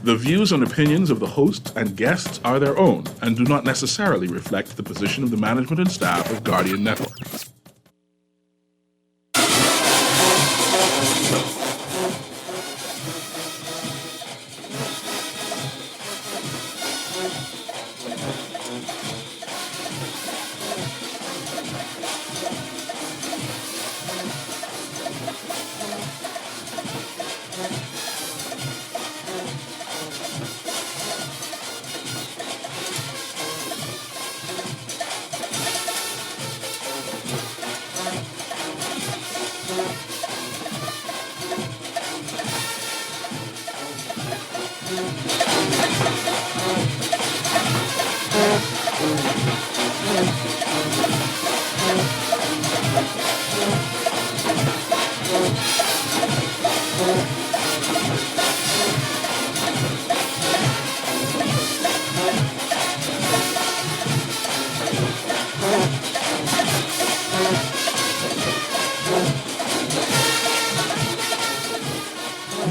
The views and opinions of the host and guests are their own and do not necessarily reflect the position of the management and staff of Guardian Network.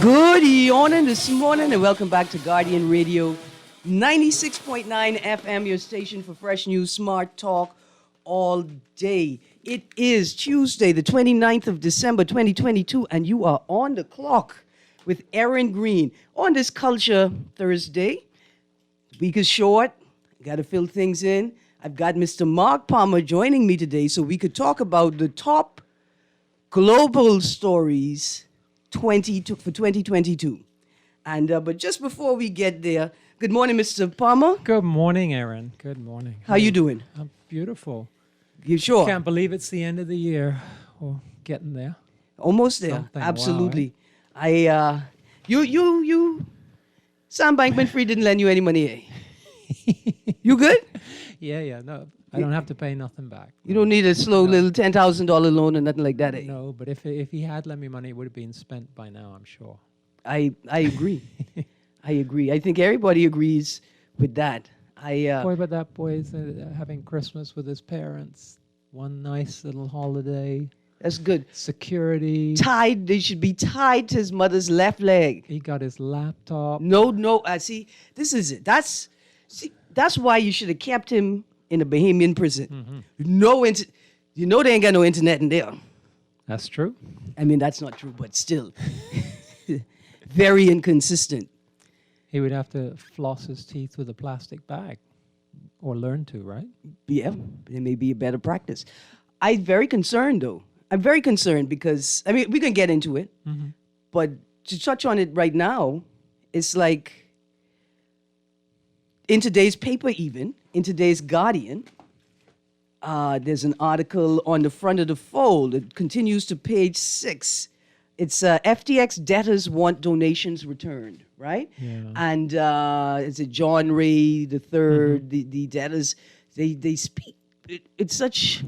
Good morning this morning and welcome back to Guardian Radio 96.9 FM, your station for fresh news, smart talk all day. It is Tuesday, the 29th of December, 2022, and you are on the clock with Erin Greene on this Culture Thursday. The week is short. Got to fill things in. I've got Mr. Mark Palmer joining me today so we could talk about the top global stories for 2022. And but just before we get there, good morning, Mr. Palmer. Good morning, Erin. Good morning. How you doing? I'm beautiful. You sure? Can't believe it's the end of the year. We're getting there. Almost there. Something. Absolutely. Wow, Sam Bankman-Fried didn't lend you any money, eh? You good? Yeah. No, I don't have to pay nothing back. You don't need a slow little $10,000 loan or nothing like that, eh? No, but if he had lent me money, it would have been spent by now, I'm sure. I agree. I agree. I think everybody agrees with that. Boy, but that boy is having Christmas with his parents. One nice little holiday. That's good. Security. Tied. They should be tied to his mother's left leg. He got his laptop. No. See, this is it. That's why you should have kept him in a Bahamian prison. Mm-hmm. You know they ain't got no internet in there. That's true. I mean, that's not true, but still. Very inconsistent. He would have to floss his teeth with a plastic bag. Or learn to, right? Yeah, it may be a better practice. I'm very concerned, though. I'm very concerned because, I mean, we can get into it. Mm-hmm. But to touch on it right now, it's like, in today's paper even, in today's Guardian, there's an article on the front of the fold. It continues to page 6. It's FTX debtors want donations returned, right? Yeah. And is it John Ray the third? Mm-hmm. The debtors, they speak. It's such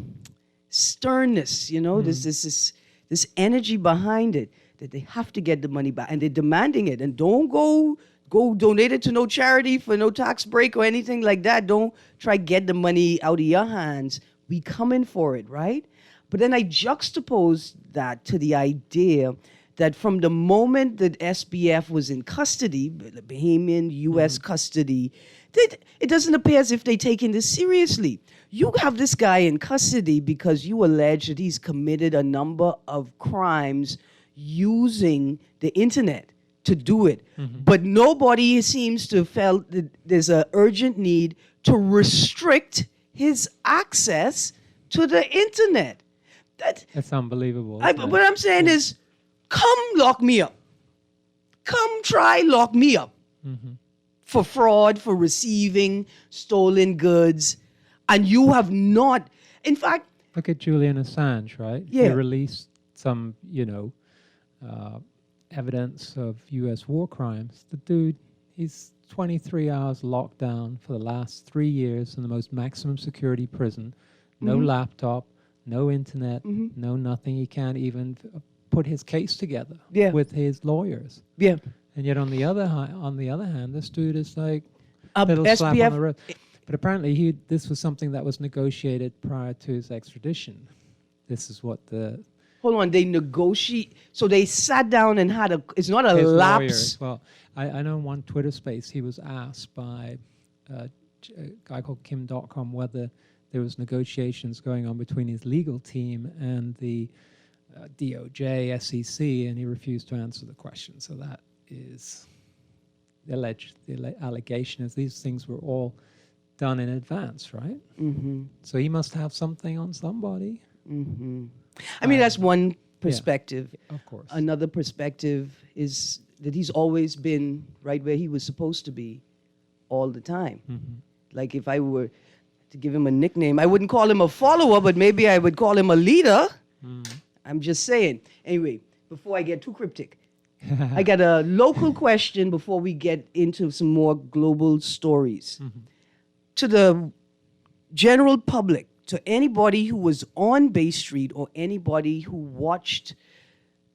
sternness, you know. There's this energy behind it that they have to get the money back, and they're demanding it. And don't go donate it to no charity for no tax break or anything like that. Don't try get the money out of your hands. We coming for it, right? But then I juxtapose that to the idea that from the moment that SBF was in custody, the Bahamian U.S. custody, it doesn't appear as if they're taking this seriously. You have this guy in custody because you allege that he's committed a number of crimes using the internet to do it. Mm-hmm. But nobody seems to have felt that there's an urgent need to restrict his access to the internet. That's unbelievable. What I'm saying is, come lock me up. Come try lock me up for fraud, for receiving stolen goods. And you have not, in fact... Look at Julian Assange, right? Yeah. He released some, evidence of U.S. war crimes. The dude, he's 23 hours locked down for the last 3 years in the most maximum security prison. No laptop. No internet, no nothing. He can't even put his case together with his lawyers. Yeah. And yet on the other hand, this dude is like a little slap on the wrist. But apparently this was something that was negotiated prior to his extradition. This is what the Hold on, they negotiate. So they sat down and had it's not a his lapse. lawyers. Well, I know in one Twitter space he was asked by a guy called Kim.com whether there was negotiations going on between his legal team and the DOJ, SEC, and he refused to answer the question. So that is the allegation is these things were all done in advance, right? Mm-hmm. So he must have something on somebody. Mm-hmm. I mean, that's one perspective. Yeah, of course. Another perspective is that he's always been right where he was supposed to be all the time. Mm-hmm. Like if I were to give him a nickname, I wouldn't call him a follower, but maybe I would call him a leader. Mm. I'm just saying. Anyway, before I get too cryptic, I got a local question before we get into some more global stories. Mm-hmm. To the general public, to anybody who was on Bay Street or anybody who watched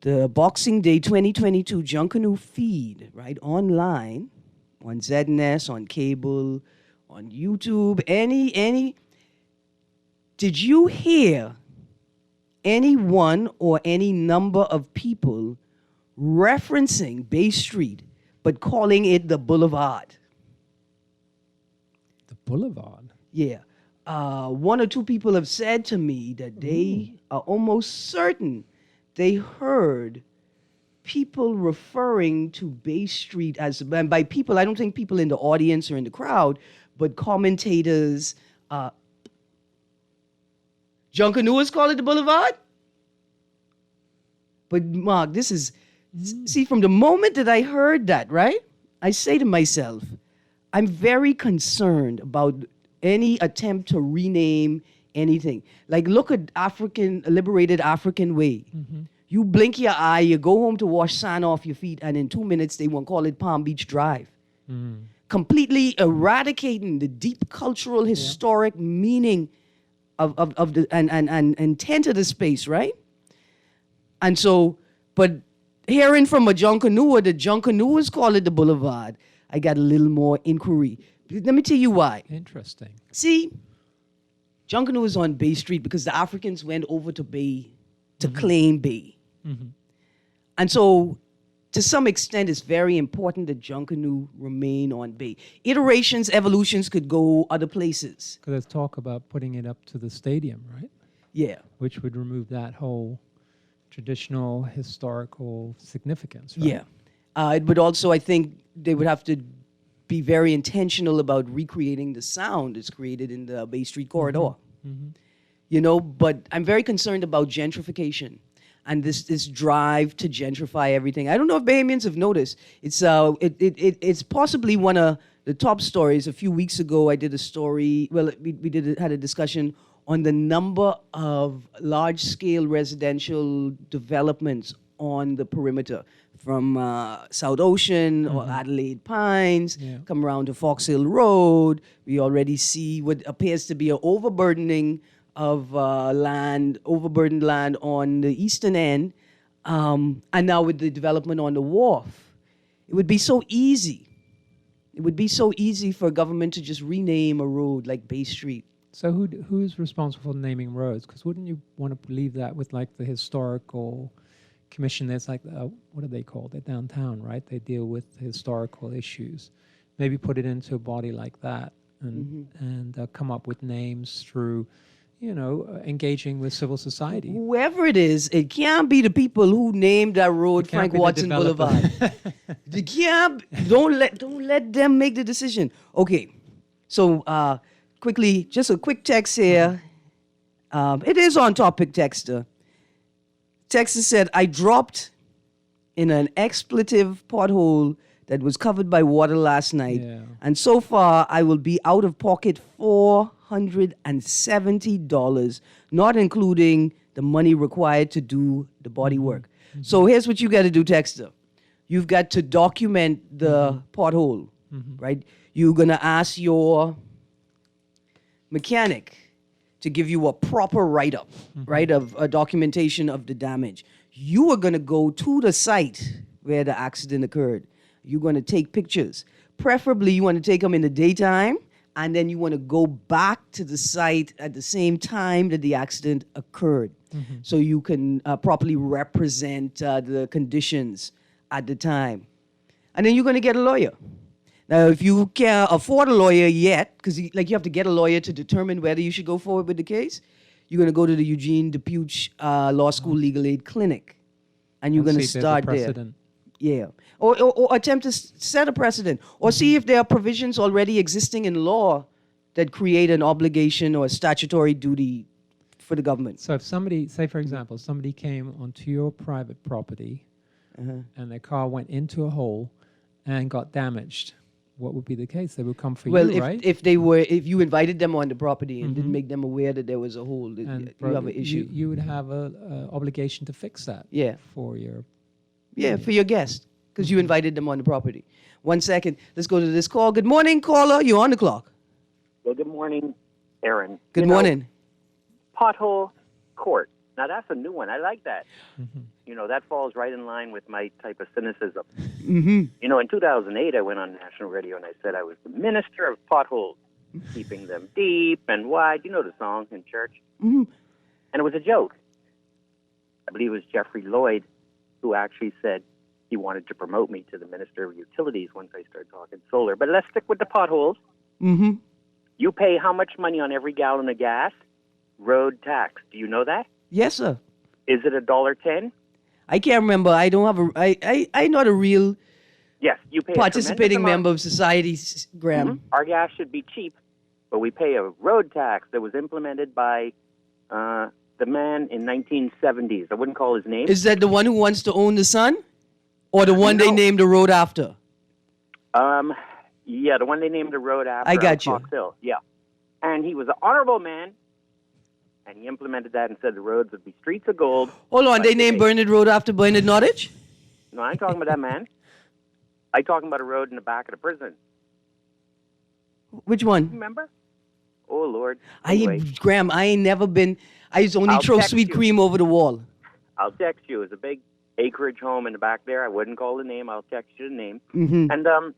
the Boxing Day 2022 Junkanoo feed, right, online, on ZNS, on cable, on YouTube, did you hear any one or any number of people referencing Bay Street but calling it the Boulevard? The Boulevard? Yeah. One or two people have said to me that they are almost certain they heard people referring to Bay Street as, and by people, I don't think people in the audience or in the crowd, but commentators. Junkanooers call it the Boulevard? But Mark, this is, see, from the moment that I heard that, right, I say to myself, I'm very concerned about any attempt to rename anything. Like, look at Liberated African Way. Mm-hmm. You blink your eye, you go home to wash sand off your feet, and in 2 minutes they won't call it Palm Beach Drive. Mm. Completely eradicating the deep cultural, historic meaning of the and intent of the space, right? And so, but hearing from a Junkanooer, the Junkanooers call it the Boulevard, I got a little more inquiry. Let me tell you why. Interesting. See, Junkanoo is on Bay Street because the Africans went over to Bay to claim Bay. Mm-hmm. And so, to some extent, it's very important that Junkanoo remain on Bay. Iterations, evolutions could go other places. Because there's talk about putting it up to the stadium, right? Yeah. Which would remove that whole traditional historical significance, right? Yeah. It would also, I think, they would have to be very intentional about recreating the sound that's created in the Bay Street corridor. Mm-hmm. You know, but I'm very concerned about gentrification and this drive to gentrify everything. I don't know if Bahamians have noticed. It's possibly one of the top stories. A few weeks ago, I did a story. Well, had a discussion on the number of large-scale residential developments on the perimeter from South Ocean or Adelaide Pines, come around to Fox Hill Road. We already see what appears to be an overburdening of overburdened land on the eastern end. And now with the development on the wharf, it would be so easy. It would be so easy for government to just rename a road like Bay Street. So who's responsible for naming roads? Because wouldn't you want to leave that with like the historical commission? That's like, what do they call it? Downtown, right? They deal with historical issues. Maybe put it into a body like that and come up with names through, engaging with civil society. Whoever it is, it can't be the people who named that road Frank Watson Boulevard. They can't. Don't let them make the decision. Okay, so quickly, just a quick text here. It is on topic, Texter. Texter said, I dropped in an expletive pothole that was covered by water last night. Yeah. And so far, I will be out of pocket $470, not including the money required to do the body work. Mm-hmm. So here's what you got to do, Texter. You've got to document the pothole, right? You're going to ask your mechanic to give you a proper write-up, right, of a documentation of the damage. You are going to go to the site where the accident occurred. You're going to take pictures. Preferably, you want to take them in the daytime and then you want to go back to the site at the same time that the accident occurred, so you can properly represent the conditions at the time. And then you're going to get a lawyer. Now, if you can't afford a lawyer yet, because you have to get a lawyer to determine whether you should go forward with the case, you're going to go to the Eugene DePuch Law School Legal Aid Clinic, and you're going to start there. Yeah. Or attempt to set a precedent, or see if there are provisions already existing in law that create an obligation or a statutory duty for the government. So if somebody, say for example, somebody came onto your private property and their car went into a hole and got damaged, what would be the case? They would come for you, right? If you invited them on the property and didn't make them aware that there was a hole, you have an issue. You would have a obligation to fix that. Yeah. For your. Yeah, for your guest, because you invited them on the property. 1 second. Let's go to this call. Good morning, caller. You're on the clock. Well, good morning, Erin. Good morning. Pothole court. Now, that's a new one. I like that. That falls right in line with my type of cynicism. In 2008, I went on national radio and I said I was the minister of potholes, keeping them deep and wide. You know the song in church? And it was a joke. I believe it was Jeffrey Lloyd who actually said he wanted to promote me to the Minister of Utilities once I started talking solar. But let's stick with the potholes. You pay how much money on every gallon of gas? Road tax. Do you know that? Yes, sir. Is it $1.10? I can't remember. I don't have I'm not a real Yes, you pay participating member of society, Graham. Our gas should be cheap, but we pay a road tax that was implemented by the man in 1970s. I wouldn't call his name. Is that the one who wants to own the sun? Or the one they named the road after? Yeah, the one they named the road after. I got you. Fox Hill. Yeah. And he was an honorable man, and he implemented that and said the roads would be streets of gold. Hold on, they named Bernard Road after Bernard Nottage? No, I ain't talking about that man. I'm talking about a road in the back of the prison. Which one? Remember? Oh, Lord. Anyway, Graham, I ain't never been. I used to only throw sweet cream over the wall. I'll text you. It's a big acreage home in the back there. I wouldn't call the name. I'll text you the name. And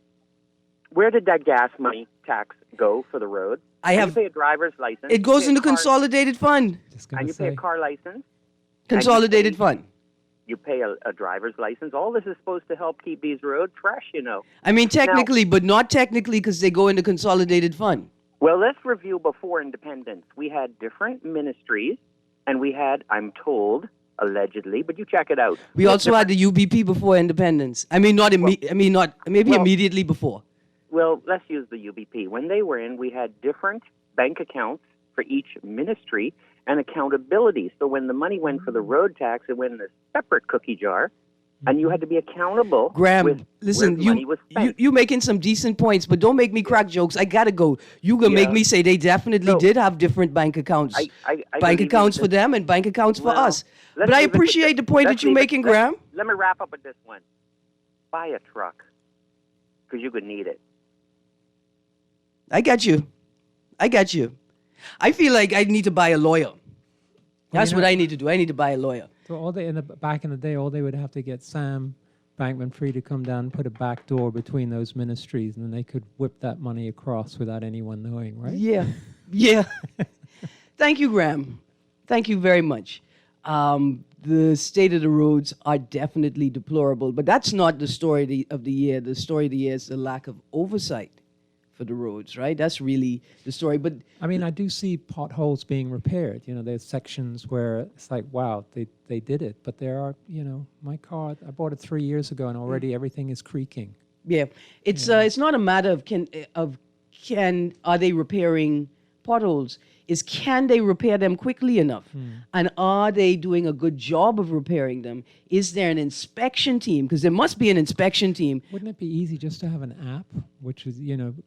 where did that gas money tax go for the road? You pay a driver's license. It goes into consolidated fund. And you pay a car license. Consolidated fund. You pay a driver's license. All this is supposed to help keep these roads fresh, I mean, technically, but not technically because they go into consolidated fund. Well, let's review before independence. We had different ministries, and we had, I'm told, allegedly, but you check it out. We also had the UBP before independence. I mean, immediately before. Well, let's use the UBP. When they were in, we had different bank accounts for each ministry and accountability. So when the money went for the road tax, it went in a separate cookie jar, and you had to be accountable. Graham, listen, you making some decent points, but don't make me crack jokes. I gotta go. You gonna make me say they definitely did have different bank accounts, bank accounts for them and bank accounts for us. But I appreciate the point that you're making, Graham. Let me wrap up with this one. Buy a truck, because you could need it. I got you. I feel like I need to buy a lawyer. That's what I need to do. I need to buy a lawyer. So back in the day, all they would have to get Sam Bankman-Fried to come down and put a back door between those ministries, and then they could whip that money across without anyone knowing, right? Yeah. Thank you, Graham. Thank you very much. The state of the roads are definitely deplorable, but that's not the story of the year. The story of the year is the lack of oversight for the roads, right? That's really the story. But I mean, I do see potholes being repaired. There's sections where it's like, wow, they did it. But there are, my car, I bought it 3 years ago, and already everything is creaking. Yeah, it's not a matter of are they repairing potholes? Can they repair them quickly enough? And are they doing a good job of repairing them? Is there an inspection team? Because there must be an inspection team. Wouldn't it be easy just to have an app, which is,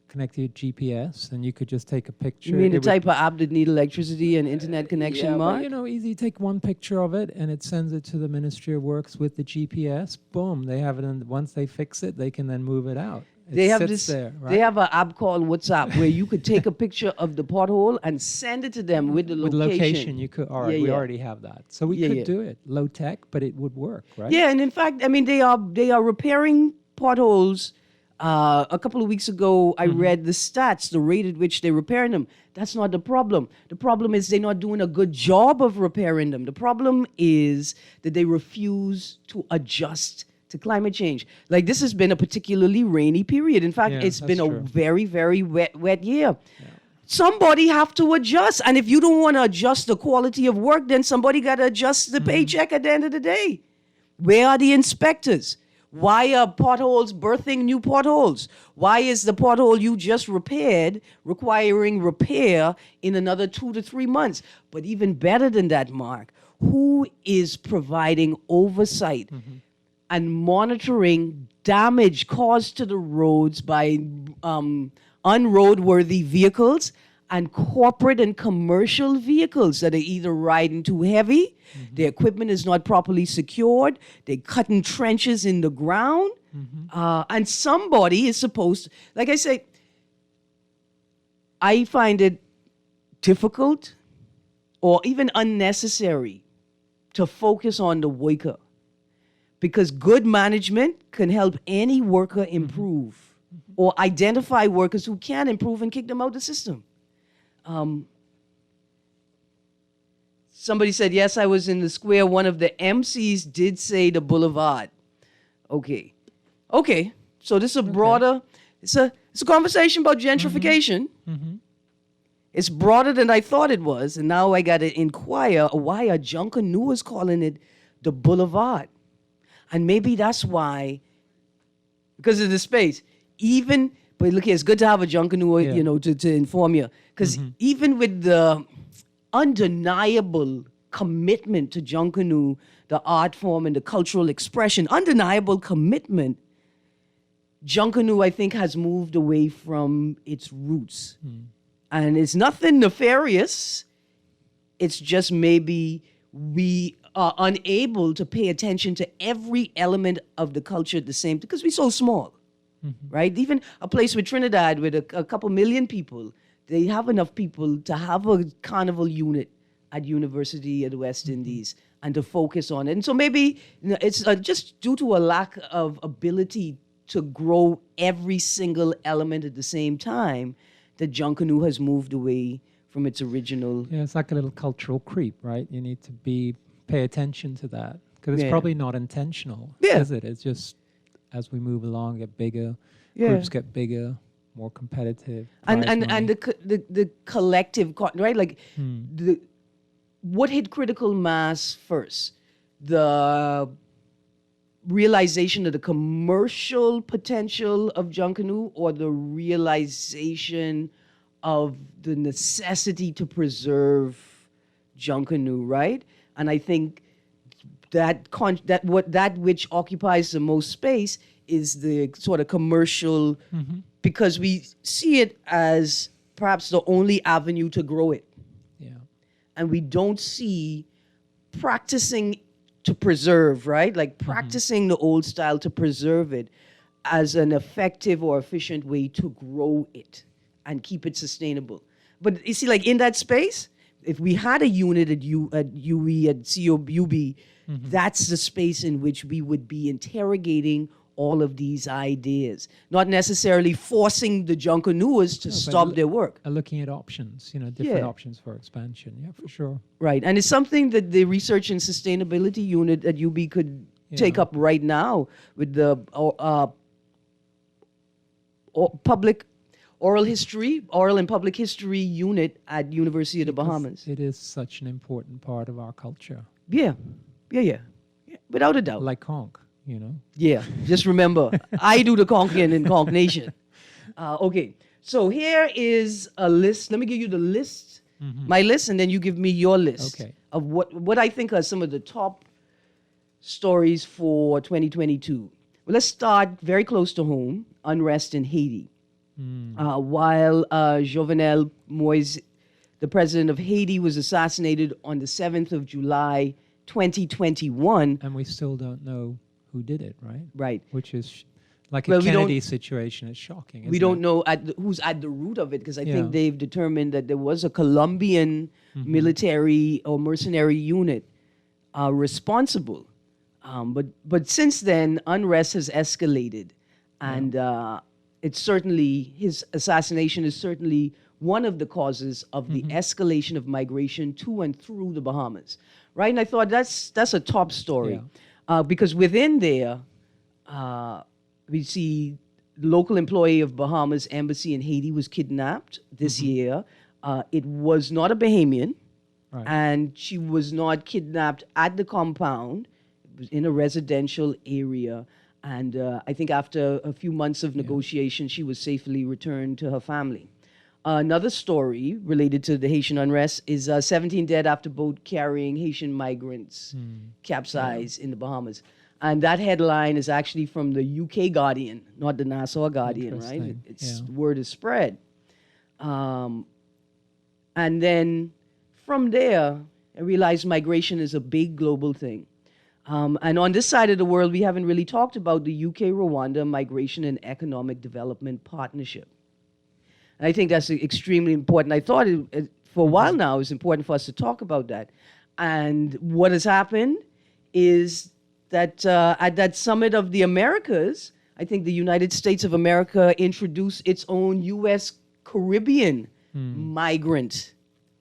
connected to GPS, and you could just take a picture? You mean the type of app that need electricity and internet connection, Mark? But, easy, take one picture of it, and it sends it to the Ministry of Works with the GPS. Boom, they have it, and once they fix it, they can then move it out. They have They have an app called WhatsApp where you could take a picture of the pothole and send it to them with the location. With location, you could. All right, we already have that, so we could do it. Low tech, but it would work, right? Yeah, and in fact, I mean, they are repairing potholes A couple of weeks ago, I read the stats, the rate at which they're repairing them. That's not the problem. The problem is they're not doing a good job of repairing them. The problem is that they refuse to adjust to climate change. Like, this has been a particularly rainy period. In fact, Yeah, it's been that's a true. very, very wet year. Somebody have to adjust. And if you don't want to adjust the quality of work, then somebody got to adjust the paycheck at the end of the day. Where are the inspectors? Why are potholes birthing new potholes? Why is the pothole you just repaired requiring repair in another 2 to 3 months? But even better than that, Mark, who is providing oversight and monitoring damage caused to the roads by unroadworthy vehicles and corporate and commercial vehicles that are either riding too heavy, their equipment is not properly secured, they're cutting trenches in the ground, and somebody is supposed to, like I say, I find it difficult or even unnecessary to focus on the worker, because good management can help any worker improve or identify workers who can improve and kick them out of the system. Somebody said, yes, I was in the square. One of the MCs did say the boulevard. Okay. So this is a broader, it's a conversation about gentrification. It's broader than I thought it was. And now I got to inquire why are Junkanoo calling it the boulevard? And maybe that's why, because of the space. But look here, it's good to have a Junkanoo, to inform you. Because even with the undeniable commitment to Junkanoo, the art form and the cultural expression, undeniable commitment, Junkanoo, I think, has moved away from its roots. And it's nothing nefarious. It's just maybe we are unable to pay attention to every element of the culture at the same time because we're so small, right? Even a place with Trinidad with a couple million people, they have enough people to have a carnival unit at University of the West Indies and to focus on it. And so maybe it's just due to a lack of ability to grow every single element at the same time that Junkanoo has moved away from its original. Yeah, it's like a little cultural creep, right? You need to pay attention to that because it's probably not intentional, is it? It's just as we move along, get bigger, groups get bigger, more competitive, and the collective, right? Like what hit critical mass first? The realization of the commercial potential of Junkanoo, or the realization of the necessity to preserve Junkanoo, right? And I think that which occupies the most space is the sort of commercial, because we see it as perhaps the only avenue to grow it. Yeah. And we don't see practicing to preserve, right? Like practicing the old style to preserve it as an effective or efficient way to grow it and keep it sustainable. But you see, like in that space, if we had a unit at UE, at COUB, that's the space in which we would be interrogating all of these ideas, not necessarily forcing the Junkanooers to stop their work. Looking at options, different options for expansion. Yeah, for sure. Right, and it's something that the Research and Sustainability Unit at UB could take up right now with the Oral and Public History Unit at University of the Bahamas. It is such an important part of our culture. Yeah, without a doubt. Like conch, Yeah, just remember, I do the conking in Conch Nation. Okay, so here is a list. Let me give you the list, my list, and then you give me your list of what I think are some of the top stories for 2022. Well, let's start very close to home, unrest in Haiti. While Jovenel Moïse, the president of Haiti, was assassinated on the 7th of July, 2021. And we still don't know who did it, right? Right. Which is like a Kennedy situation. It's shocking. We don't know who's at the root of it, because I think they've determined that there was a Colombian military or mercenary unit responsible. But since then, unrest has escalated. And it's certainly, his assassination is certainly one of the causes of the escalation of migration to and through the Bahamas, right? And I thought that's a top story, because within there, we see the local employee of Bahamas Embassy in Haiti was kidnapped this year. It was not a Bahamian, and she was not kidnapped at the compound. It was in a residential area. And I think after a few months of negotiation, she was safely returned to her family. Another story related to the Haitian unrest is 17 dead after boat carrying Haitian migrants capsized in the Bahamas. And that headline is actually from the UK Guardian, not the Nassau Guardian, right? Word is spread. And then from there, I realized migration is a big global thing. And on this side of the world, we haven't really talked about the UK-Rwanda Migration and Economic Development Partnership. And I think that's extremely important. I thought for a while now, it's important for us to talk about that. And what has happened is that at that Summit of the Americas, I think the United States of America introduced its own U.S. Caribbean migrant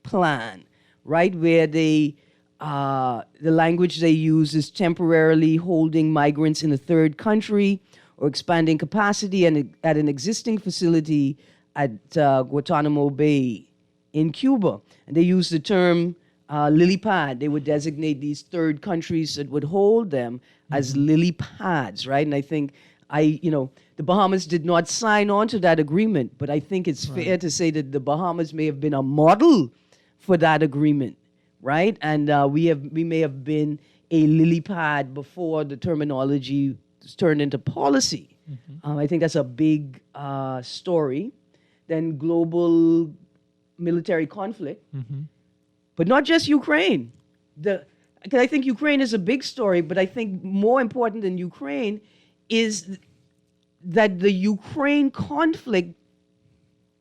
plan, right? Where they, the language they use is temporarily holding migrants in a third country or expanding capacity at an existing facility at Guantanamo Bay in Cuba. And they use the term lily pad. They would designate these third countries that would hold them as lily pads, right? And I think the Bahamas did not sign on to that agreement, but I think it's fair to say that the Bahamas may have been a model for that agreement, right? And we may have been a lily pad before the terminology was turned into policy. I think that's a big story. Then global military conflict, but not just Ukraine. Because I think Ukraine is a big story, but I think more important than Ukraine is that the Ukraine conflict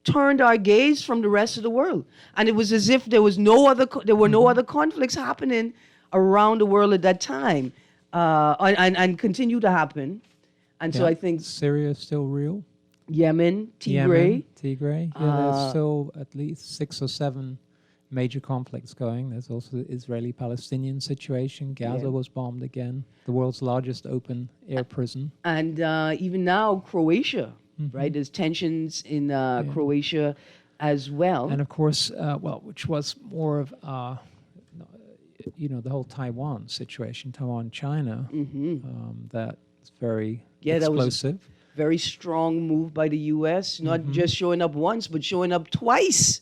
turned our gaze from the rest of the world, and it was as if there were no other conflicts happening around the world at that time, and continue to happen. And so I think Syria is still real. Yemen, Tigray. Yeah, there's still at least 6 or 7 major conflicts going. There's also the Israeli-Palestinian situation. Gaza was bombed again, the world's largest open air prison. And even now, Croatia, right? There's tensions in Croatia as well. And of course, which was more of, the whole Taiwan situation, Taiwan-China, that's very explosive. That was very strong move by the U.S., not just showing up once, but showing up twice.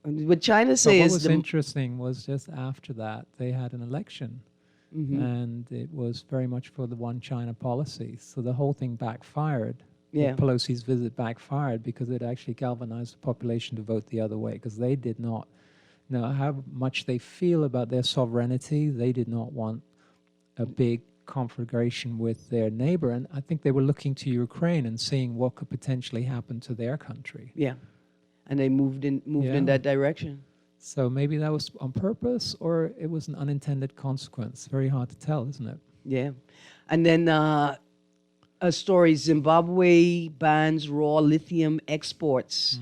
And what China says. What was interesting was just after that, they had an election. And it was very much for the one China policy. So the whole thing backfired. Pelosi's visit backfired because it actually galvanized the population to vote the other way, because they did not know how much they feel about their sovereignty. They did not want a big conflagration with their neighbor, and I think they were looking to Ukraine and seeing what could potentially happen to their country. And they moved in that direction. So maybe that was on purpose, or it was an unintended consequence. Very hard to tell, isn't it? And then a story: Zimbabwe bans raw lithium exports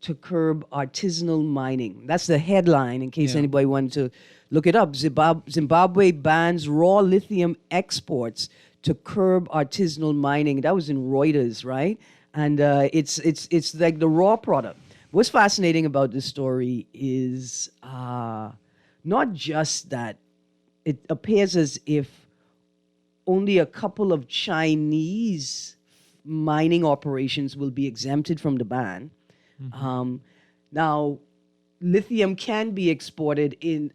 to curb artisanal mining. That's the headline, in case anybody wanted to look it up. Zimbabwe bans raw lithium exports to curb artisanal mining. That was in Reuters, right? And it's like the raw product. What's fascinating about this story is not just that it appears as if only a couple of Chinese mining operations will be exempted from the ban. Now, lithium can be exported in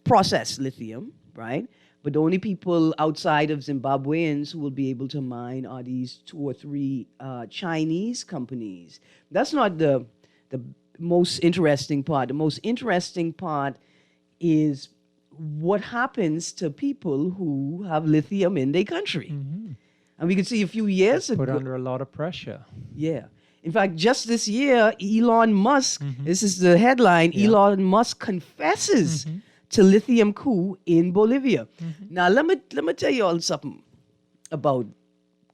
processed lithium, right? But the only people outside of Zimbabweans who will be able to mine are these 2 or 3 Chinese companies. That's not the most interesting part. The most interesting part is what happens to people who have lithium in their country. And we could see a few years ago. Put under a lot of pressure. In fact, just this year, Elon Musk, this is the headline, Elon Musk confesses to lithium coup in Bolivia. Now, let me tell you all something about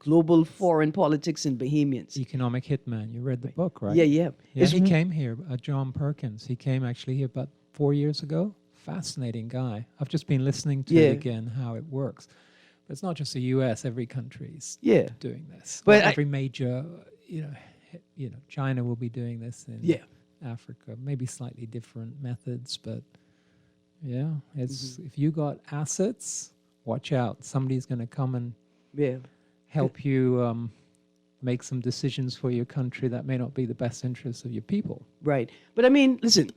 global foreign politics and Bahamians. Economic hitman. You read the book, right? Yeah, yeah. Yeah, he came here, John Perkins. He came actually here about 4 years ago. Fascinating guy. I've just been listening to it again, how it works. But it's not just the U.S. Every country's doing this. But every major, China will be doing this in Africa. Maybe slightly different methods, but yeah, it's if you got assets, watch out. Somebody's going to come and help you make some decisions for your country that may not be the best interests of your people. Right. But I mean, listen,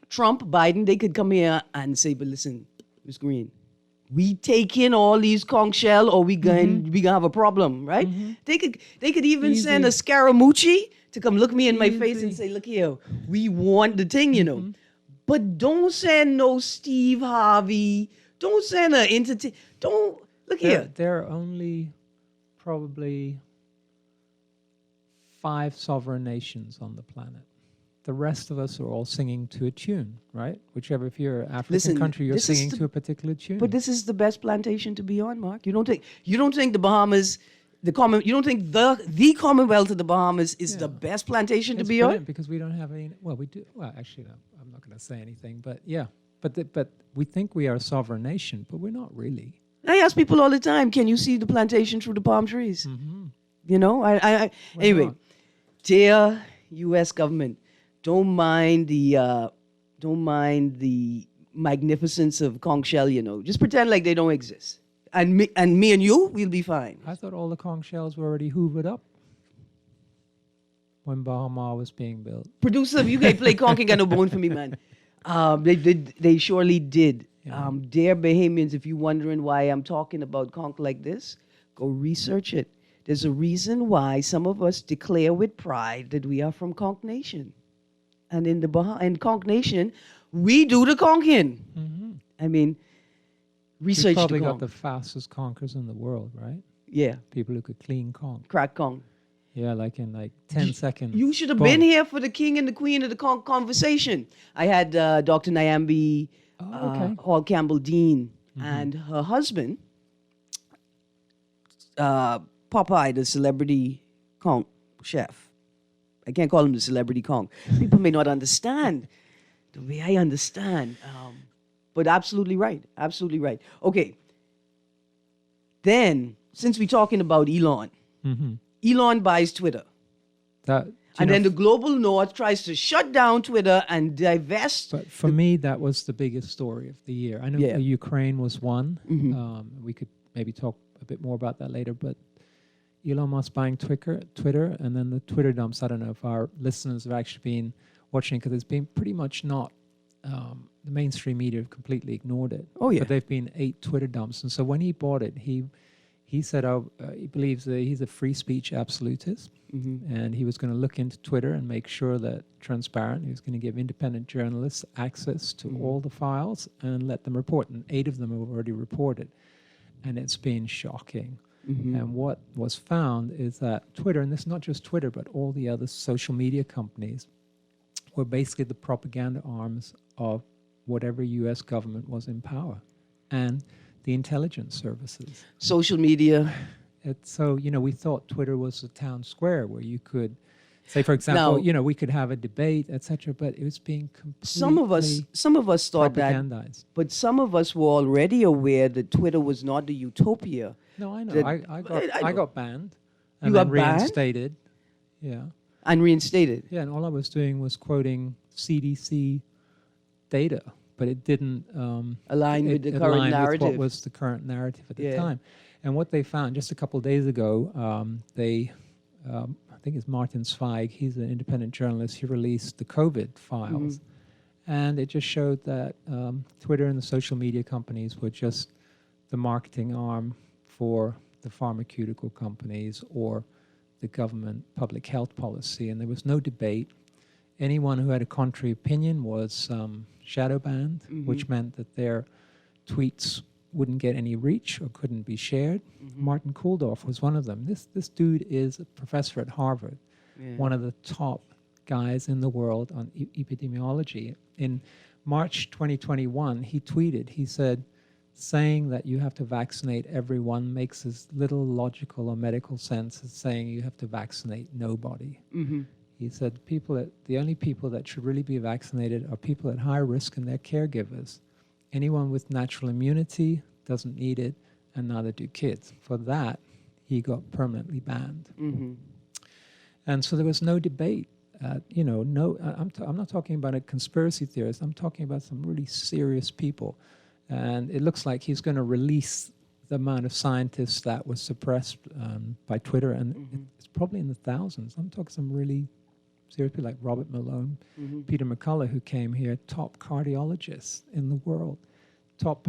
Trump, Biden, they could come here and say, but listen, Ms. Greene, we take in all these conch shell or we gonna have a problem, right? They could even send a Scaramucci to come look me in my face and say, look here, we want the thing, you know. But don't send no Steve Harvey. Don't send an entity. Don't, look here. There are only probably 5 sovereign nations on the planet. The rest of us are all singing to a tune, right? Whichever, if you're an African country, you're singing to a particular tune. But this is the best plantation to be on, Mark. You don't think the Bahamas, you don't think the Commonwealth of the Bahamas is the best plantation to be on? Because we don't have any. Well, we do. Well, actually, no, I'm not going to say anything. But yeah, but we think we are a sovereign nation, but we're not really. I ask people all the time, can you see the plantation through the palm trees? You know, anyway, dear U.S. government, don't mind the magnificence of conch shell. You know, just pretend like they don't exist, and me and you, we'll be fine. I thought all the conch shells were already hoovered up when Bahama was being built. Producer, you can't play conch, ain't got no bone for me, man. They surely did. Yeah. Dear Bahamians, if you're wondering why I'm talking about conch like this, go research it. There's a reason why some of us declare with pride that we are from Conch Nation. And in Conch Nation, we do the conching. I mean, research We've probably the got conch. the fastest conkers in the world, right? Yeah, People who could clean conch. crack conch. Yeah, like in 10 seconds. You should have Boom. been here for the king and the queen of the conch conversation. I had Dr. Nyambi Hall Campbell Dean and her husband, Popeye, the celebrity conch chef. I can't call him the celebrity conch. People may not understand the way I understand. But absolutely right. Absolutely right. Okay. Then, since we're talking about Elon, Elon buys Twitter. And then the global north tries to shut down Twitter and divest. But for me, that was the biggest story of the year. I know Ukraine was one. We could maybe talk a bit more about that later. But Elon Musk buying Twitter, and then the Twitter dumps. I don't know if our listeners have actually been watching, because it's been pretty much not, the mainstream media have completely ignored it. Oh, yeah. But they've been 8 Twitter dumps. And so when he bought it, he said he believes that he's a free speech absolutist. And he was going to look into Twitter and make sure that transparent. He was going to give independent journalists access to all the files and let them report. And 8 of them have already reported. And it's been shocking. And what was found is that Twitter, and this is not just Twitter, but all the other social media companies, were basically the propaganda arms of whatever U.S. government was in power, and the intelligence services. Social media. So, we thought Twitter was a town square where you could say, for example, Now, we could have a debate, etc., but it was being completely some of us thought that, propagandized. but some of us were already aware that Twitter was not the utopia. No, I know. that- I got banned and You then got banned? reinstated. Yeah. And reinstated. Yeah, and all I was doing was quoting CDC data, but it didn't Align with the it current aligned narrative. with what was the current narrative at the time. And what they found just a couple of days ago, I think it's Martin Zweig, he's an independent journalist, he released the COVID files. And it just showed that Twitter and the social media companies were just the marketing arm for the pharmaceutical companies or the government public health policy, and there was no debate. Anyone who had a contrary opinion was shadow banned, which meant that their tweets wouldn't get any reach or couldn't be shared. Martin Kulldorff was one of them. This dude is a professor at Harvard, one of the top guys in the world on epidemiology. In March 2021, he tweeted, he said, saying that you have to vaccinate everyone makes as little logical or medical sense as saying you have to vaccinate nobody. He said the only people that should really be vaccinated are people at high risk and their caregivers. Anyone with natural immunity doesn't need it, and neither do kids. For that, he got permanently banned. And so there was no debate. I'm not talking about a conspiracy theorist. I'm talking about some really serious people. And it looks like he's going to release the amount of scientists that was suppressed by Twitter, and it's probably in the thousands. I'm talking some really serious people like Robert Malone, Peter McCullough, who came here, top cardiologist in the world, top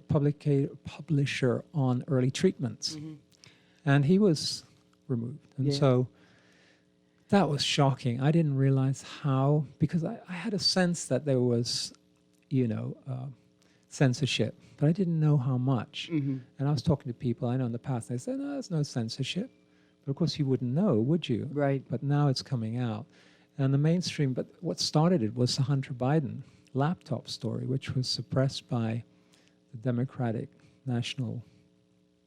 publisher on early treatments. And he was removed. And so that was shocking. I didn't realize how, because I had a sense that there was, censorship, but I didn't know how much. And I was talking to people I know in the past, and they said, no, there's no censorship. But of course you wouldn't know, would you? Right. But now it's coming out. And the mainstream, but what started it was the Hunter Biden laptop story, which was suppressed by the Democratic National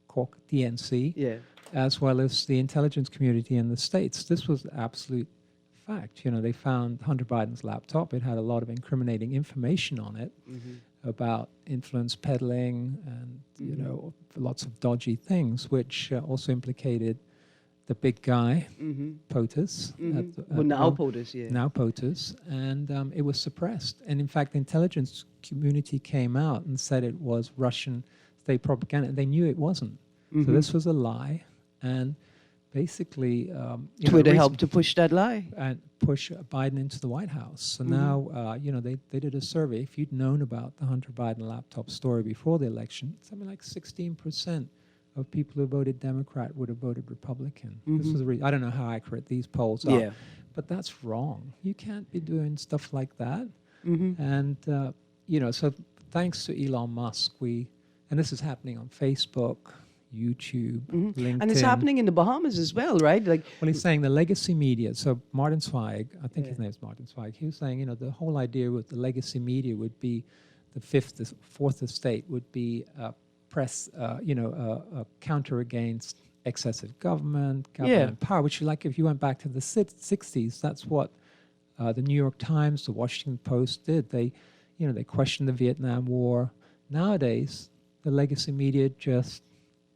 Caucus, DNC, as well as the intelligence community in the States. This was absolute fact. They found Hunter Biden's laptop. It had a lot of incriminating information on it about influence peddling and, lots of dodgy things, which also implicated the big guy, POTUS. Now POTUS, Now POTUS. And it was suppressed. And in fact, the intelligence community came out and said it was Russian state propaganda. And they knew it wasn't. So this was a lie. And basically, Twitter helped to push that lie. And push Biden into the White House. So now, they did a survey. If you'd known about the Hunter Biden laptop story before the election, something like 16% of people who voted Democrat would have voted Republican. This was I don't know how accurate these polls are, but that's wrong. You can't be doing stuff like that. And, so thanks to Elon Musk, and this is happening on Facebook, YouTube, LinkedIn. And it's happening in the Bahamas as well, right? Well, he's saying the legacy media. So Martin Zweig, I think his name's Martin Zweig, he was saying, the whole idea with the legacy media would be the fourth estate would be press, a counter against excessive government power, which if you went back to the 60s, that's what the New York Times, the Washington Post did. They questioned the Vietnam War. Nowadays, the legacy media just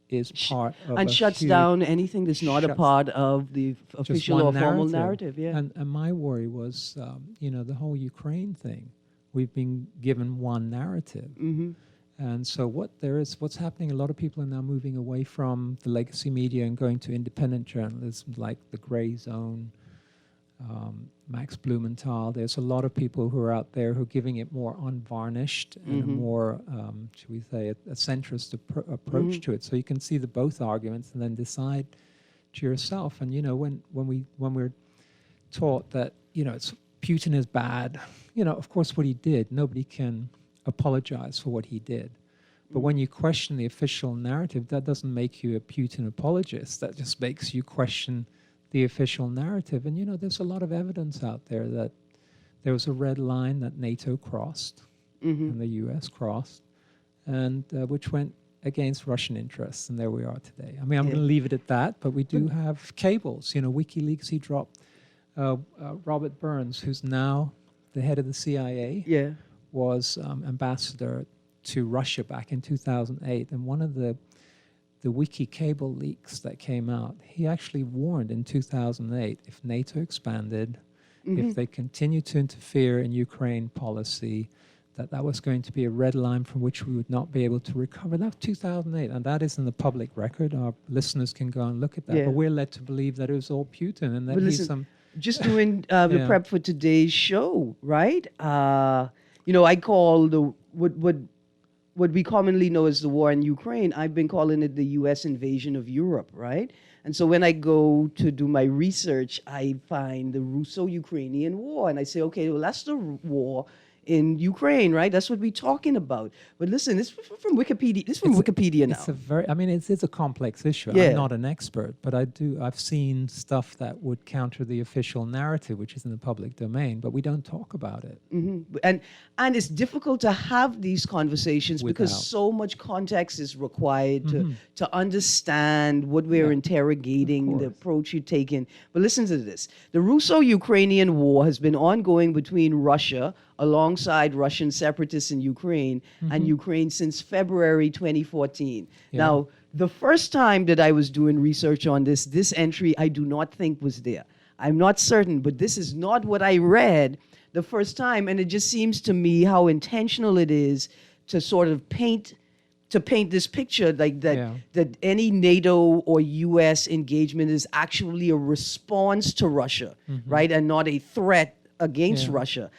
is part of and shuts down anything that's not a part of the official or formal narrative. And my worry was, the whole Ukraine thing. We've been given one narrative. And so what's happening, a lot of people are now moving away from the legacy media and going to independent journalism like The Gray Zone, Max Blumenthal. There's a lot of people who are out there who are giving it more unvarnished and a more, should we say, a centrist approach to it. So you can see both arguments and then decide to yourself. And when we're taught that Putin is bad, of course what he did, nobody can apologize for what he did. But when you question the official narrative, that doesn't make you a Putin apologist. That just makes you question the official narrative. And, there's a lot of evidence out there that there was a red line that NATO crossed and the U.S. crossed, and which went against Russian interests. And there we are today. I mean, I'm going to leave it at that, but we do have cables. WikiLeaks, he dropped Robert Burns, who's now the head of the CIA, was ambassador to Russia back in 2008. And one of the wiki cable leaks that came out, he actually warned in 2008 if NATO expanded, if they continued to interfere in Ukraine policy, that was going to be a red line from which we would not be able to recover. That was 2008, and that is in the public record. Our listeners can go and look at that. But we're led to believe that it was all Putin and that he's some... Just doing the prep for today's show, right? I call what we commonly know as the war in Ukraine, I've been calling it the U.S. invasion of Europe, right? And so when I go to do my research, I find the Russo-Ukrainian war, and I say, okay, well, that's the war in Ukraine, right? That's what we're talking about. But listen, this is from Wikipedia. This is from Wikipedia now. It's a very, I mean, it's a complex issue. Yeah. I'm not an expert, but I've seen stuff that would counter the official narrative, which is in the public domain, but we don't talk about it. And it's difficult to have these conversations because Without. so much context is required to understand what we're interrogating, the approach you're taking. But listen to this. The Russo-Ukrainian war has been ongoing between Russia alongside Russian separatists in Ukraine and Ukraine since February 2014. Now, the first time that I was doing research on this entry I do not think was there. I'm not certain, but this is not what I read the first time, and it just seems to me how intentional it is to sort of paint this picture like that that any NATO or US engagement is actually a response to Russia, right, and not a threat against Russia.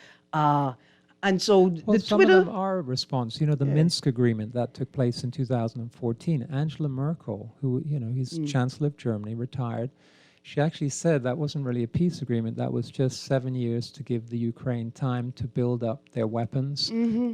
And so Well, the some Twitter. of them are a response. You know, the Minsk agreement that took place in 2014, Angela Merkel, who, you know, he's Chancellor of Germany, retired, she actually said that wasn't really a peace agreement. That was just 7 years to give the Ukraine time to build up their weapons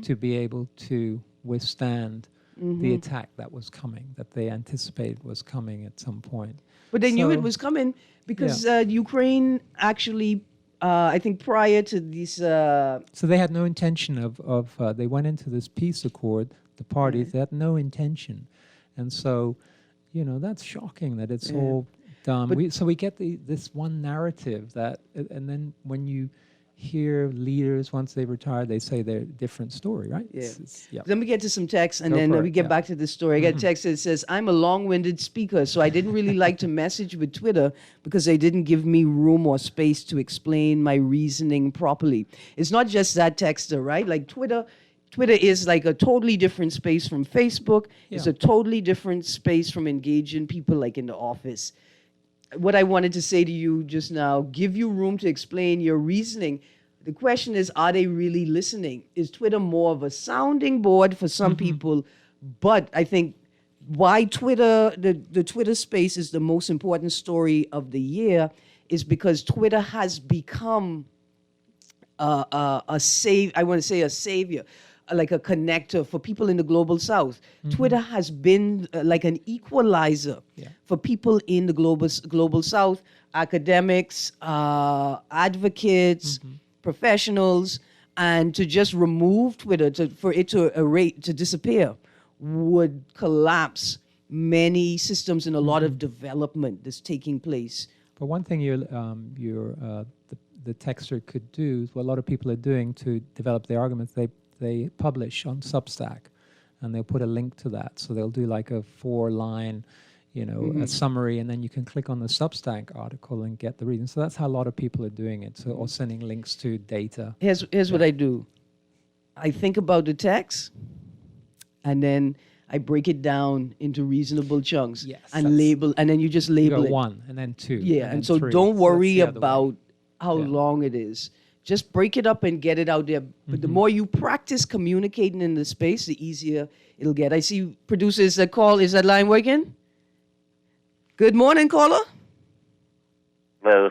to be able to withstand the attack that was coming, that they anticipated was coming at some point. But they knew it So- was coming because Ukraine actually, I think prior to these, So they had no intention of they went into this peace accord, the parties, they had no intention. And so, you know, that's shocking that it's all done. So we get this one narrative that, and then when you hear leaders, once they retire, they say they're a different story, right? Let me get to some text, and Go then for we it, get back to this story. I got a text that says, I'm a long-winded speaker, so I didn't really like to message with Twitter because they didn't give me room or space to explain my reasoning properly. It's not just that texter, right? Like Twitter is like a totally different space from Facebook. It's a totally different space from engaging people like in the office. What I wanted to say to you just now, give you room to explain your reasoning. The question is, are they really listening? Is Twitter more of a sounding board for some people? But I think why Twitter, the Twitter space is the most important story of the year is because Twitter has become a savior, like a connector for people in the global south. Twitter has been like an equalizer for people in the global south, academics, advocates, professionals, and to just remove Twitter, for it to disappear, would collapse many systems and a lot of development that's taking place. But one thing the texter could do, what a lot of people are doing to develop their arguments, they publish on Substack, and they'll put a link to that. So they'll do like a 4-line, you know, a summary, and then you can click on the Substack article and get the reason. So that's how a lot of people are doing it, or sending links to data. Here's what I do. I think about the text, and then I break it down into reasonable chunks and label, and then you just label You go it. 1 and then 2. Yeah, and and then so 3. don't So worry that's the other way. about how long it is. Just break it up and get it out there. But the more you practice communicating in the space, the easier it'll get. I see producers that call. Is that line working? Good morning, caller. Well,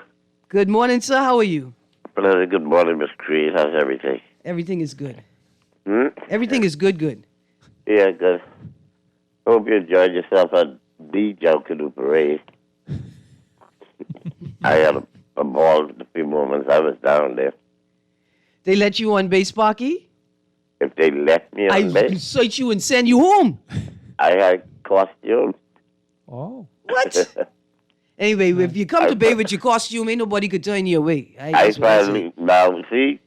Good morning, sir. How are you? hello, good morning, Miss Greene. How's everything? Everything is good. Hmm? Everything is good. Yeah, good. Hope you enjoyed yourself at the Junkanoo Parade. I had a ball a few moments. I was down there. They let you on base, Sparky? If they let me on I base, search you and send you home. I had costume. Oh. What? Anyway, if you come to Bay with your costume, ain't nobody could turn you away. I That's what I say. finally, now, see,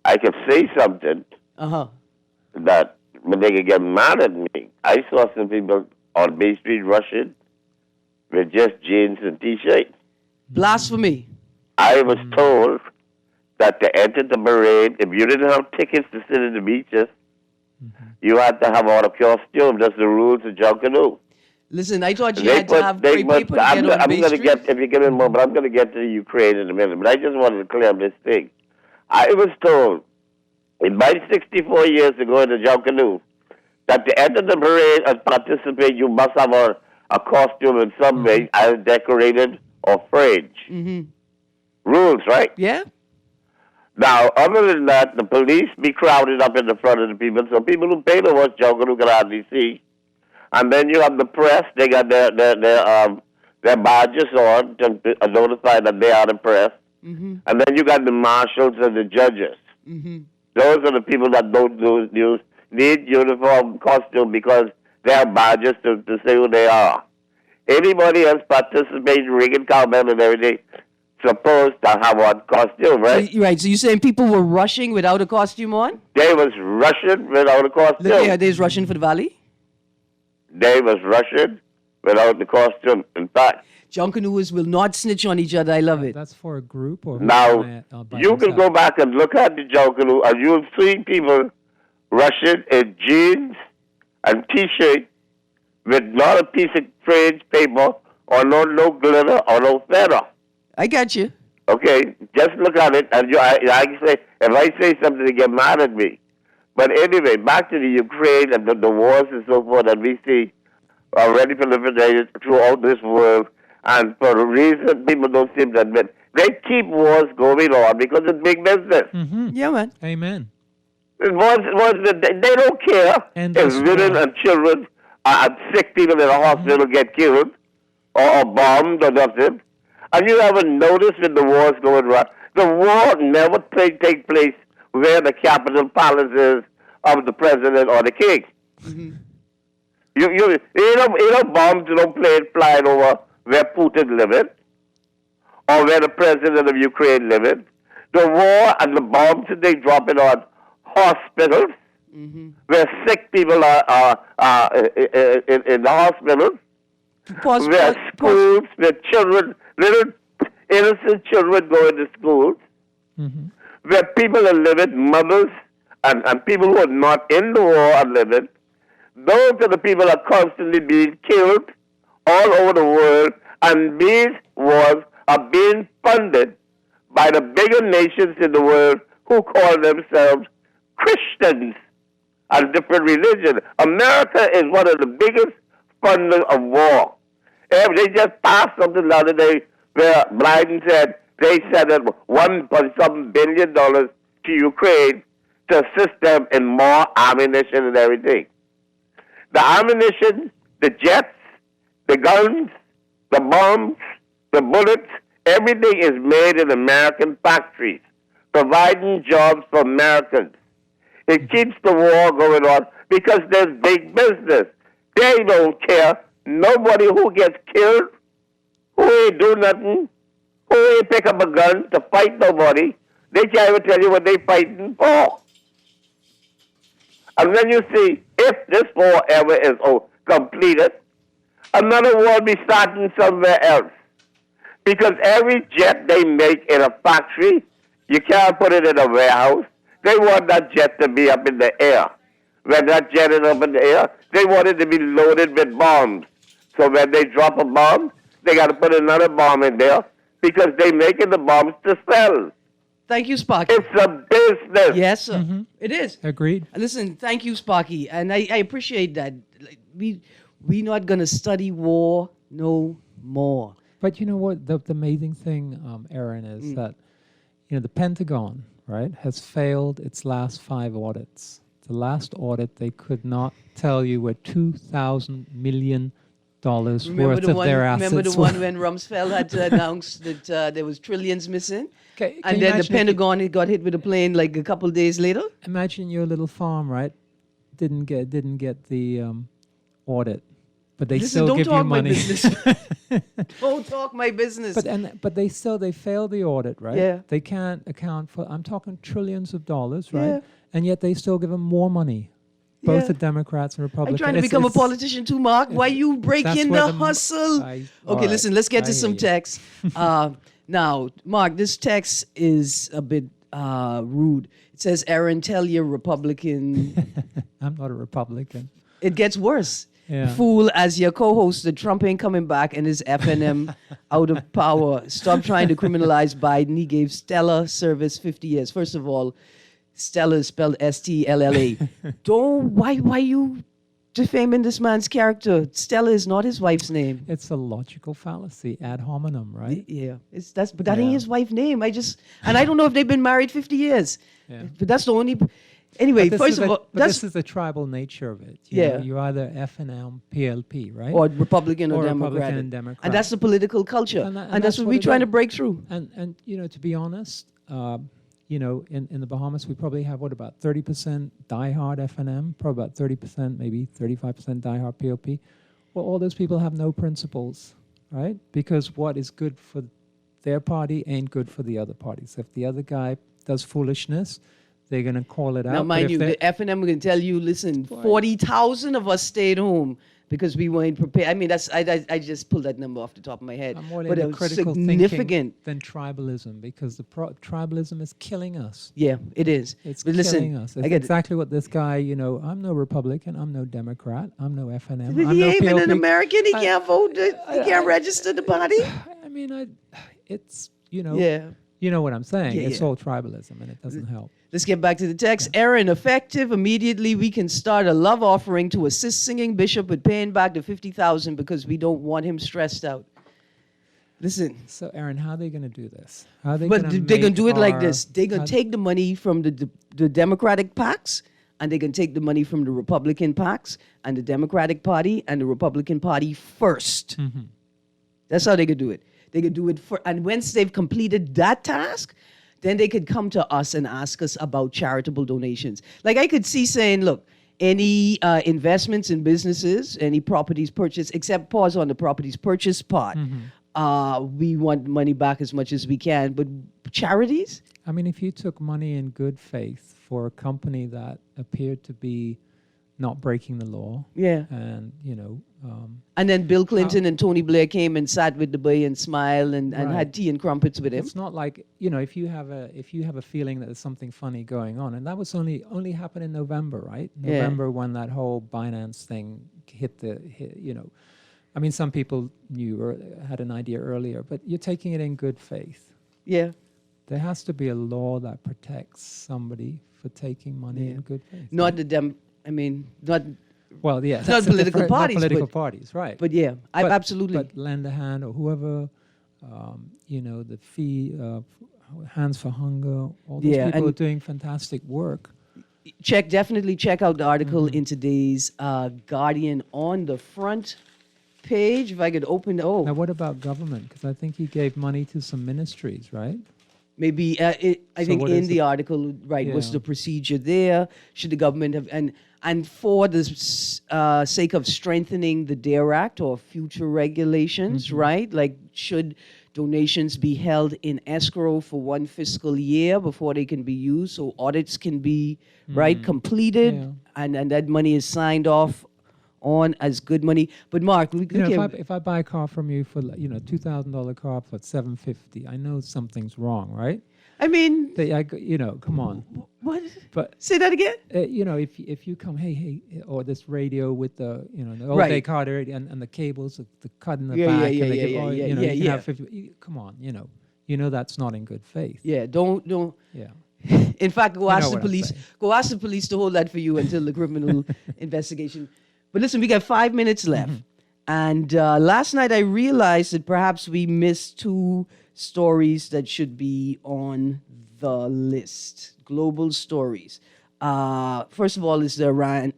I could say something Uh-huh. that, but they could get mad at me. I saw some people on Bay Street rushing with just jeans and T-shirts. Blasphemy. I was told that to enter the parade, if you didn't have tickets to sit in the beaches, you had to have on a costume. That's the rules of Junkanoo. Listen, I thought you had to have great people to I'm get on Bay going to Street. get, if you give me a moment, I'm going to get to Ukraine in a minute, but I just wanted to clear up this thing. I was told in my 64 years ago in the Junkanoo that to enter the parade and participate, you must have a costume in some way, either decorated or fringe. Rules, right? Yeah? Now, other than that, the police be crowded up in the front of the people, so people who pay the horse jungle can hardly see. And then you have the press; they got their badges on to notify that they are the press. Mm-hmm. And then you got the marshals and the judges. Mm-hmm. Those are the people that don't need uniform costume because they have badges to say who they are. Anybody else participating in rigging cowbell and everything supposed to have one costume, right? So you're saying people were rushing without a costume on? They was rushing without a costume. Yeah, they was rushing for the valley? They was rushing without the costume. In fact, Junkanooers will not snitch on each other. I love it. That's for a group or now by you can go themselves? back and look at the Junkanoo and you'll see people rushing in jeans and T-shirt with not a piece of trade paper or no glitter or no feather. I got you. Okay, just look at it, and I can say, if I say something, they get mad at me. But anyway, back to the Ukraine and the wars and so forth that we see already proliferated throughout this world, and for a reason people don't seem to admit, they keep wars going on because it's big business. Mm-hmm. Yeah, man. Amen. They don't care Endless if women war. and children and sick people in a hospital get killed or bombed or nothing. And you haven't noticed when the war's going on, the war never take place where the capital palace is of the president or the king. Mm-hmm. You know bombs don't flying over where Putin living or where the president of Ukraine living. The war and the bombs that they dropping on hospitals Mm-hmm. where sick people are in the hospitals. Where schools, where children, little innocent children go into schools, Mm-hmm. where people are living, mothers and people who are not in the war are living. Those are the people that are constantly being killed all over the world, and these wars are being funded by the bigger nations in the world who call themselves Christians and different religions. America is one of the biggest funders of war. They just passed something the other day where Biden said they sent $1 billion to Ukraine to assist them in more ammunition and everything. The ammunition, the jets, the guns, the bombs, the bullets, everything is made in American factories, providing jobs for Americans. It keeps the war going on because there's big business. They don't care. Nobody who gets killed, who ain't do nothing, who ain't pick up a gun to fight nobody, they can't even tell you what they fighting for. And then you see, if this war ever is completed, another war will be starting somewhere else. Because every jet they make in a factory, you can't put it in a warehouse. They want that jet to be up in the air. When that jet is up in the air, they want it to be loaded with bombs. So when they drop a bomb, they got to put another bomb in there because they're making the bombs to sell. Thank you, Sparky. It's a business. Yes, sir. Mm-hmm. It is. Agreed. Listen, thank you, Sparky. And I appreciate that. Like, we not going to study war no more. But you know what? The amazing thing, Erin, is that the Pentagon, right, has failed its last 5 audits. The last audit, they could not tell you where $2,000 million worth of their assets Remember the were. one when Rumsfeld had to announce that there was trillions missing? Can And you then the imagine if Pentagon it got hit with a plane like a couple days later? Imagine your little farm, right? Didn't get the audit, but they Listen, still don't give talk you my money. business. Don't talk my business. But they fail the audit, right? Yeah. They can't account for. I'm talking trillions of dollars, right? Yeah. And yet they still give them more money. Both Yeah. the Democrats and I'm Republicans. trying to become a politician too, Mark. Why you breaking where the the hustle? all Okay, right, listen, let's get I to hear some you. text. Now, Mark, this text is a bit rude. It says, Erin, tell your Republican. I'm not a Republican. It gets worse. Yeah. Fool, as your co-host, the Trump ain't coming back and his FNM out of power. Stop trying to criminalize Biden. He gave stellar service 50 years. First of all, Stella is spelled S-T-L-L-A. Why you defaming this man's character. Stella is not his wife's name. It's a logical fallacy, ad hominem, right? Yeah, but that ain't Yeah. his wife's name. I don't know if they've been married 50 years. Yeah. But that's the only. Anyway, But first of all, this is the tribal nature of it. Yeah. You're either FNM, PLP, right? or Republican or, Or Democratic. Republican and Democrat. And that's the political culture. And And, that's that's what what we're it trying to is. break through. And to be honest, in the Bahamas, we probably have, about 30% diehard FNM, probably about 30%, maybe 35% diehard PLP. Well, all those people have no principles, right? Because what is good for their party ain't good for the other parties. If the other guy does foolishness, they're going to call it out. Now, But mind if you, they- the F&M can tell you, listen, 40,000 of us stayed home because we weren't prepared. I mean, I just pulled that number off the top of my head. I'm more But into it was critical significant. thinking than tribalism, because the tribalism is killing us. Yeah, it is. It's But killing listen, us. I It's get it. exactly what this guy, I'm no Republican, I'm no Democrat, I'm no FNM, If I'm he no ain't even an PLP. American, he can't vote. He can't register the party. I mean, it's, Yeah. you know what I'm saying. Yeah, It's yeah. all tribalism, and it doesn't help. Let's get back to the text. Erin, effective immediately, we can start a love offering to assist singing bishop with paying back the $50,000 because we don't want him stressed out. Listen, So, Erin, how are they going to do this? How are they but gonna they're going to do it like our- this. They're going how- to take the money from the Democratic PACs, and they can take the money from the Republican PACs and the Democratic Party and the Republican Party first. Mm-hmm. That's how they could do it. They could do it and once they've completed that task, then they could come to us and ask us about charitable donations. Like I could see saying, look, any investments in businesses, any properties purchased, except pause on the properties purchase part. We want money back as much as we can. But charities? I mean, if you took money in good faith for a company that appeared to be not breaking the law, Yeah. and And then Bill Clinton and Tony Blair came and sat with the boy and smiled and Right. had tea and crumpets with him. it's not like if you have a feeling that there's something funny going on, and that was only happened in November, right? Yeah. November, when that whole Binance thing hit. I mean, some people knew or had an idea earlier, but you're taking it in good faith. Yeah. There has to be a law that protects somebody for taking money in good faith. Not the not. Well, yeah, Not that's a political different- parties, Not political but- parties, right? But yeah, But- absolutely. But lend a hand, or whoever, the fee, Hands for Hunger, all those Yeah, people are and- doing fantastic work. Definitely check out the article in today's Guardian on the front page. If I could open, Now, what about government? Because I think he gave money to some ministries, right? maybe I So think what in is the article, right, what's Yeah. the procedure there? Should the government have and for the sake of strengthening the DARE Act or future regulations, right? Like, should donations be held in escrow for one fiscal year before they can be used, so audits can be completed, Yeah. and that money is signed off on as good money. But Mark, we If I buy a car from you for $2,000 car for $750, I know something's wrong, right? I mean, Come on. what? But Say that again. if you come, hey, or this radio with the the old Right. day car radio and the cables, the cut in the Yeah, back, yeah, and they yeah, give, yeah, oh, yeah, you yeah, can yeah. have 50. Come on, that's not in good faith. Yeah, don't. Yeah. In fact, go You ask know the what I'm police. saying. Go ask the police to hold that for you until the criminal investigation. But listen, we got 5 minutes left, and last night I realized that perhaps we missed two stories that should be on the list. Global stories. First of all, is the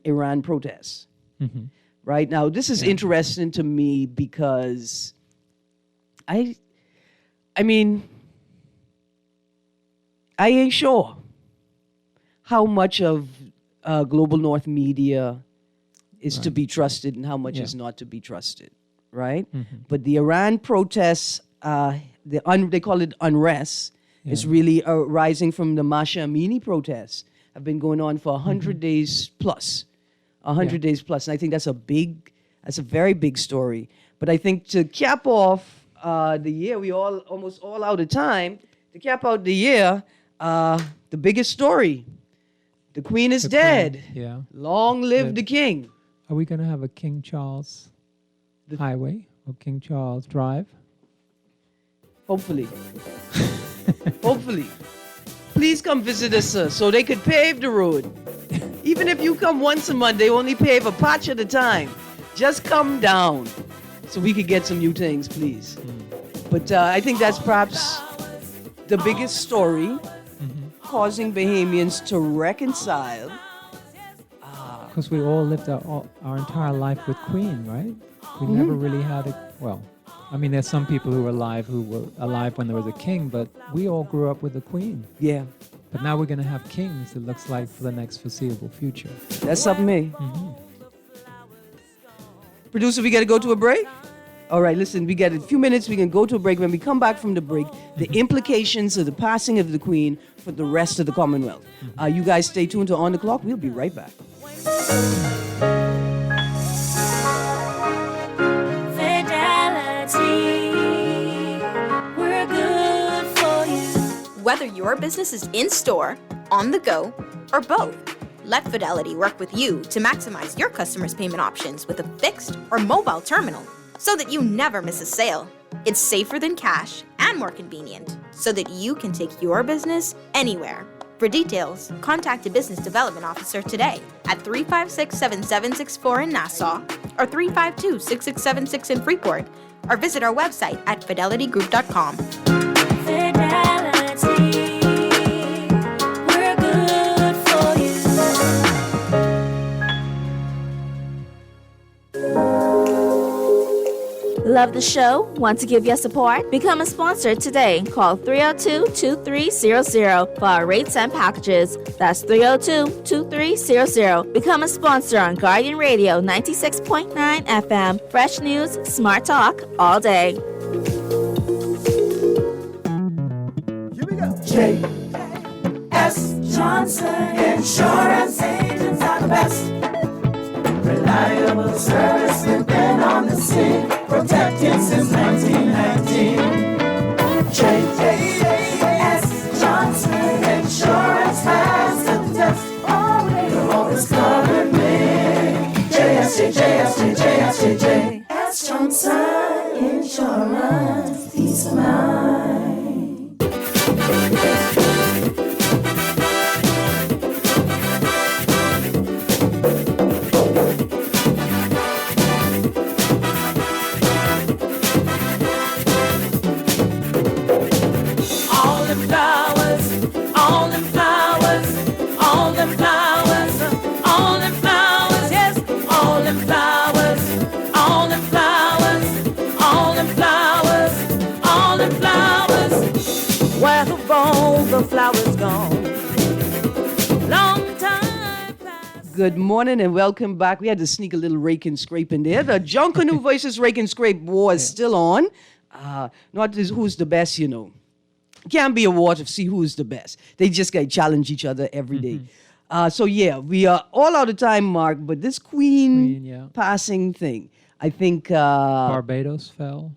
Iran protests. Right now, this is interesting to me because I mean, I ain't sure how much of global North media is to be trusted and how much is not to be trusted, right? But the Iran protests, they call it unrest, is really rising from the Masha Amini protests. Have been going on for 100 days plus, 100 days plus, and I think that's a very big story. But I think to cap off the year, we almost all out of time. To cap out the year, the biggest story: the Queen is dead. Yeah. Long live Live. the King. Are we going to have a King Charles Highway or King Charles Drive? Hopefully. Hopefully. Please come visit us, sir, so they could pave the road. Even if you come once a month, they only pay for patch at a time. Just come down so we could get some new things, please. But I think that's perhaps the biggest story causing Bahamians to reconcile. Because we all lived our entire life with Queen, right? We never really had I mean, there's some people who were alive when there was a king, but we all grew up with the Queen. Yeah, But now we're going to have kings, it looks like, for the next foreseeable future. that's up me. Producer, we got to go to a break? All right, listen, we got a few minutes. We can go to a break. When we come back from the break, the implications of the passing of the Queen for the rest of the Commonwealth. You guys stay tuned to On the Clock. We'll be right back. We're good for you. Whether your business is in store, on the go, or both, let Fidelity work with you to maximize your customers' payment options with a fixed or mobile terminal so that you never miss a sale. It's safer than cash and more convenient so that you can take your business anywhere. For details, contact a business development officer today at 356-7764 in Nassau or 352-6676 in Freeport, or visit our website at fidelitygroup.com. Fidelity, we're good for you. Love the show? Want to give your support? Become a sponsor today. Call 302-2300 for our rates and packages. That's 302-2300. Become a sponsor on Guardian Radio 96.9 FM. Fresh news, smart talk, all day. Here we go. J.S. Johnson Insurance Agents are the best. Reliable service, we've been on the scene, protected since 1919. J.S. Johnson Insurance has the test. You've always covered me. J.S. Johnson Insurance, peace of mind. The flowers gone. Long time past. Good morning and welcome back. We had to sneak a little rake and scrape in there. The John Canoe versus Rake and Scrape war is still on. Not this, who's the best, you know. Can't be a war to see who's the best. They just got to challenge each other every day. So yeah, we are all out of time, Mark. But this Queen passing thing, I think Barbados fell.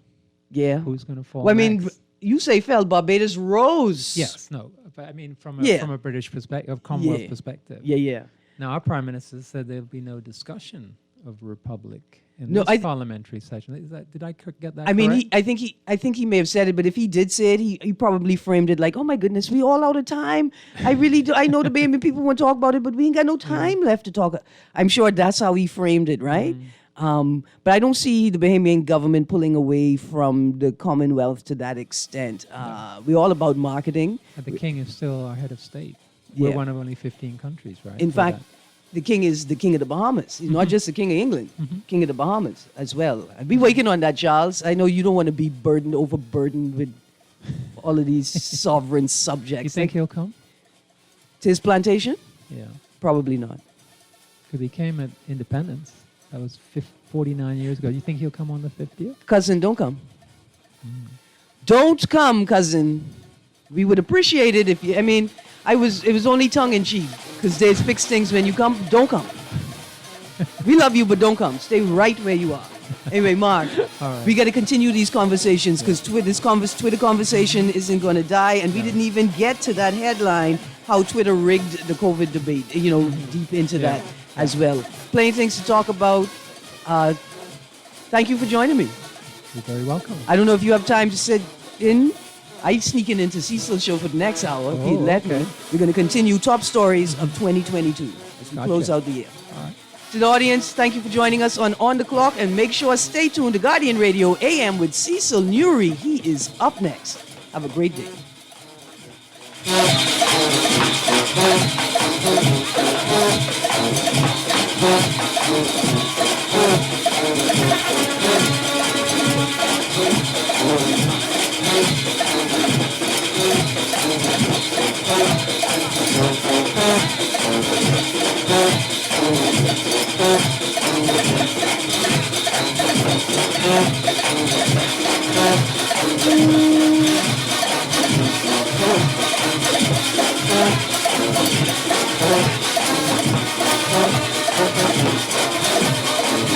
Yeah. Who's going to fall? Well, I mean, next? you say fell. Barbados rose. Yes, no. But I mean, from a British perspective, of Commonwealth perspective. Yeah. Now, our Prime Minister said there'll be no discussion of republic in this parliamentary session. Did I get that? I mean, I think he may have said it, but if he did say it, he probably framed it like, "Oh my goodness, we all out of time. I really do. I know the Bahamian people want to talk about it, but we ain't got no time left to talk." I'm sure that's how he framed it, right? But I don't see the Bahamian government pulling away from the Commonwealth to that extent. We're all about marketing. But the king is still our head of state. We're one of only 15 countries, right? In fact, the king is the king of the Bahamas. He's not just the king of England, king of the Bahamas as well. I'll be working on that, Charles. I know you don't want to be overburdened with all of these sovereign subjects. You think he'll come? To his plantation? Yeah. Probably not. Because he came at independence. That was 49 years ago. You think he'll come on the 50th? Cousin, don't come. Don't come, cousin. We would appreciate it if you, I mean, it was only tongue in cheek because there's fixed things when you come. Don't come. We love you, but don't come. Stay right where you are. Anyway, Mark, we got to continue these conversations because this Twitter conversation isn't going to die, and we didn't even get to that headline, how Twitter rigged the COVID debate, deep into that as well. Plenty of things to talk about. Thank you for joining me. You're very welcome. I don't know if you have time to sit in. I'm sneaking into Cecil's show for the next hour. If you let me. We're going to continue top stories of 2022. as we Gotcha. close out the year. All right. To the audience, thank you for joining us on the Clock, and make sure stay tuned to Guardian Radio AM with Cecil Newry. He is up next. Have a great day.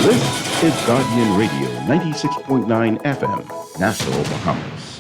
This is Guardian Radio 96.9 FM, Nassau, Bahamas.